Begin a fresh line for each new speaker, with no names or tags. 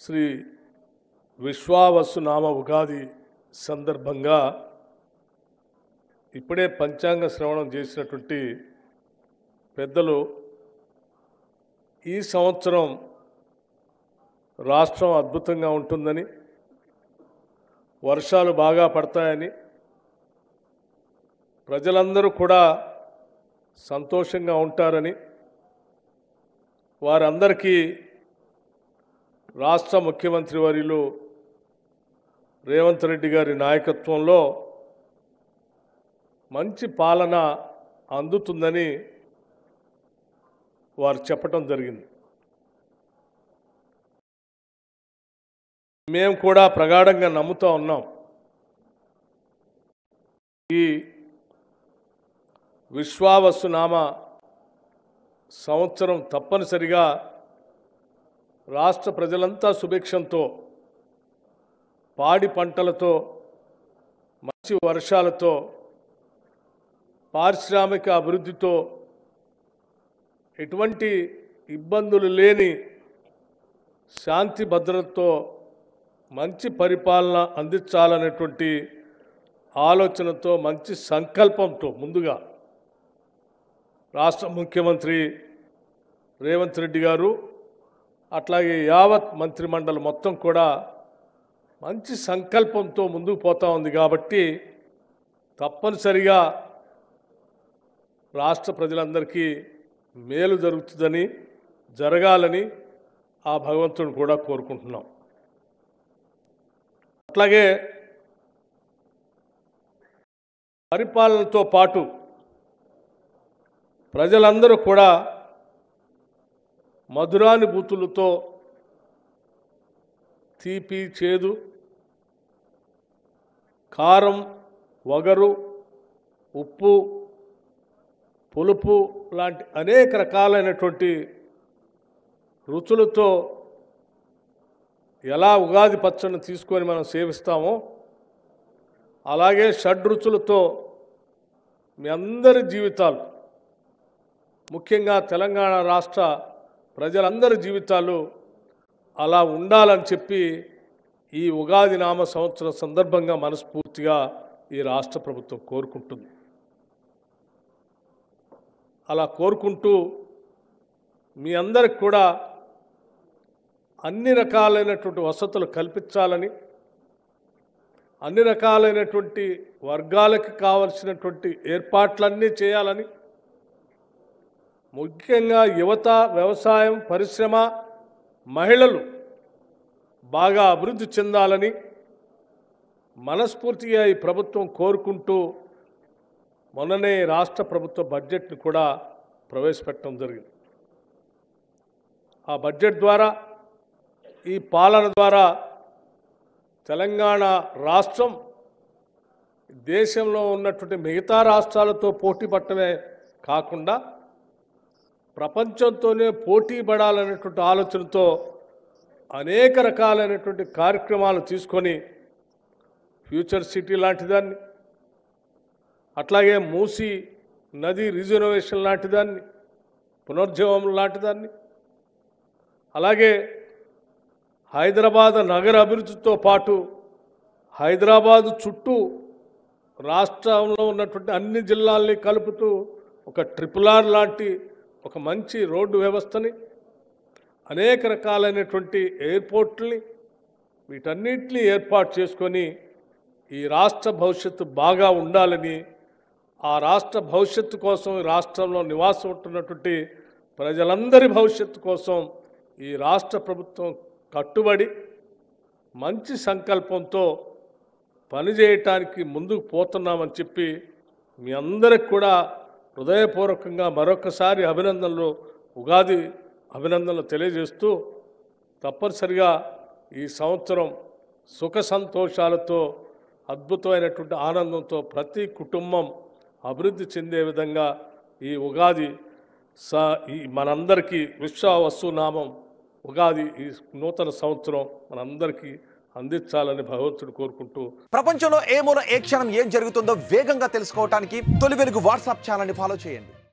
శ్రీ విశ్వావసునామ ఉగాది సందర్భంగా ఇప్పుడే పంచాంగ శ్రవణం చేసినటువంటి పెద్దలు ఈ సంవత్సరం రాష్ట్రం అద్భుతంగా ఉంటుందని, వర్షాలు బాగా పడతాయని, ప్రజలందరూ కూడా సంతోషంగా ఉంటారని, వారందరికీ రాష్ట్ర ముఖ్యమంత్రి వర్యులు రేవంత్ రెడ్డి గారి నాయకత్వంలో మంచి పాలన అందుతుందని వారు చెప్పటం జరిగింది. మేము కూడా ప్రగాఢంగా నమ్ముతూ ఉన్నాం. ఈ విశ్వావసునామ సంవత్సరం తప్పనిసరిగా రాష్ట్ర ప్రజలంతా సుభిక్షంతో, పాడి పంటలతో, మంచి వర్షాలతో, పారిశ్రామిక అభివృద్ధితో, ఎటువంటి ఇబ్బందులు లేని శాంతి భద్రతతో మంచి పరిపాలన అందించాలనేటువంటి ఆలోచనతో, మంచి సంకల్పంతో ముందుగా రాష్ట్ర ముఖ్యమంత్రి రేవంత్ రెడ్డి గారు, అట్లాగే యావత్ మంత్రిమండలి మొత్తం కూడా మంచి సంకల్పంతో ముందుకు పోతా ఉంది. కాబట్టి తప్పనిసరిగా రాష్ట్ర ప్రజలందరికీ మేలు జరుగుతుందని, జరగాలని ఆ భగవంతుని కూడా కోరుకుంటున్నాం. అట్లాగే పరిపాలనతో పాటు ప్రజలందరూ కూడా మధురానుభూతులతో తీపి, చేదు, కారం, వగరు, ఉప్పు, పులుపు లాంటి అనేక రకాలైనటువంటి రుచులతో ఎలా ఉగాది పచ్చడిని తీసుకొని మనం సేవిస్తామో, అలాగే షడ్రుచులతో మీ అందరి జీవితాలు, ముఖ్యంగా తెలంగాణ రాష్ట్ర ప్రజలందరి జీవితాలు అలా ఉండాలని చెప్పి ఈ ఉగాది నామ సంవత్సరం సందర్భంగా మనస్ఫూర్తిగా ఈ రాష్ట్ర ప్రభుత్వం కోరుకుంటుంది. అలా కోరుకుంటూ మీ అందరికి కూడా అన్ని రకాలైనటువంటి వసతులు కల్పించాలని, అన్ని రకాలైనటువంటి వర్గాలకు కావలసినటువంటి ఏర్పాట్లన్నీ చేయాలని, ముఖ్యంగా యువత, వ్యవసాయం, పరిశ్రమ, మహిళలు బాగా అభివృద్ధి చెందాలని మనస్ఫూర్తిగా ఈ ప్రభుత్వం కోరుకుంటూ మొన్ననే రాష్ట్ర ప్రభుత్వ బడ్జెట్ను కూడా ప్రవేశపెట్టడం జరిగింది. ఆ బడ్జెట్ ద్వారా, ఈ పాలన ద్వారా తెలంగాణ రాష్ట్రం దేశంలో ఉన్నటువంటి మిగతా రాష్ట్రాలతో పోటీ పడటమే కాకుండా ప్రపంచంతోనే పోటీ పడాలనేటువంటి ఆలోచనతో అనేక రకాలైనటువంటి కార్యక్రమాలు తీసుకొని ఫ్యూచర్ సిటీ లాంటిదాన్ని, అట్లాగే మూసీ నది రిజర్వేషన్ లాంటిదాన్ని, పునర్జీవం లాంటిదాన్ని, అలాగే హైదరాబాద్ నగర అభివృద్ధితో పాటు హైదరాబాదు చుట్టూ రాష్ట్రంలో ఉన్నటువంటి అన్ని జిల్లాల్ని కలుపుతూ ఒక RRR లాంటి ఒక మంచి రోడ్డు వ్యవస్థని, అనేక రకాలైనటువంటి ఎయిర్పోర్ట్లని, వీటన్నిటిని ఏర్పాటు చేసుకొని ఈ రాష్ట్ర భవిష్యత్తు బాగా ఉండాలని, ఆ రాష్ట్ర భవిష్యత్తు కోసం, ఈ రాష్ట్రంలో నివాసం ఉంటున్నటువంటి ప్రజలందరి భవిష్యత్తు కోసం ఈ రాష్ట్ర ప్రభుత్వం కట్టుబడి మంచి సంకల్పంతో పనిచేయటానికి ముందుకు పోతున్నామని చెప్పి మీ అందరికి కూడా హృదయపూర్వకంగా మరొకసారి అభినందనలు, ఉగాది అభినందనలు తెలియజేస్తూ, తప్పనిసరిగా ఈ సంవత్సరం సుఖ సంతోషాలతో, అద్భుతమైనటువంటి ఆనందంతో ప్రతి కుటుంబం అభివృద్ధి చెందే విధంగా ఈ ఉగాది ఈ మనందరికీ విశ్వావసునామం ఉగాది ఈ నూతన సంవత్సరం మనందరికీ అందించాలని భగవంతుడు కోరుకుంటూ,
ప్రపంచంలో ఏ మూల ఏ క్షణం ఏం జరుగుతుందో వేగంగా తెలుసుకోవడానికి తొలి వెలుగు వాట్సాప్ ఛానల్ని ఫాలో చేయండి.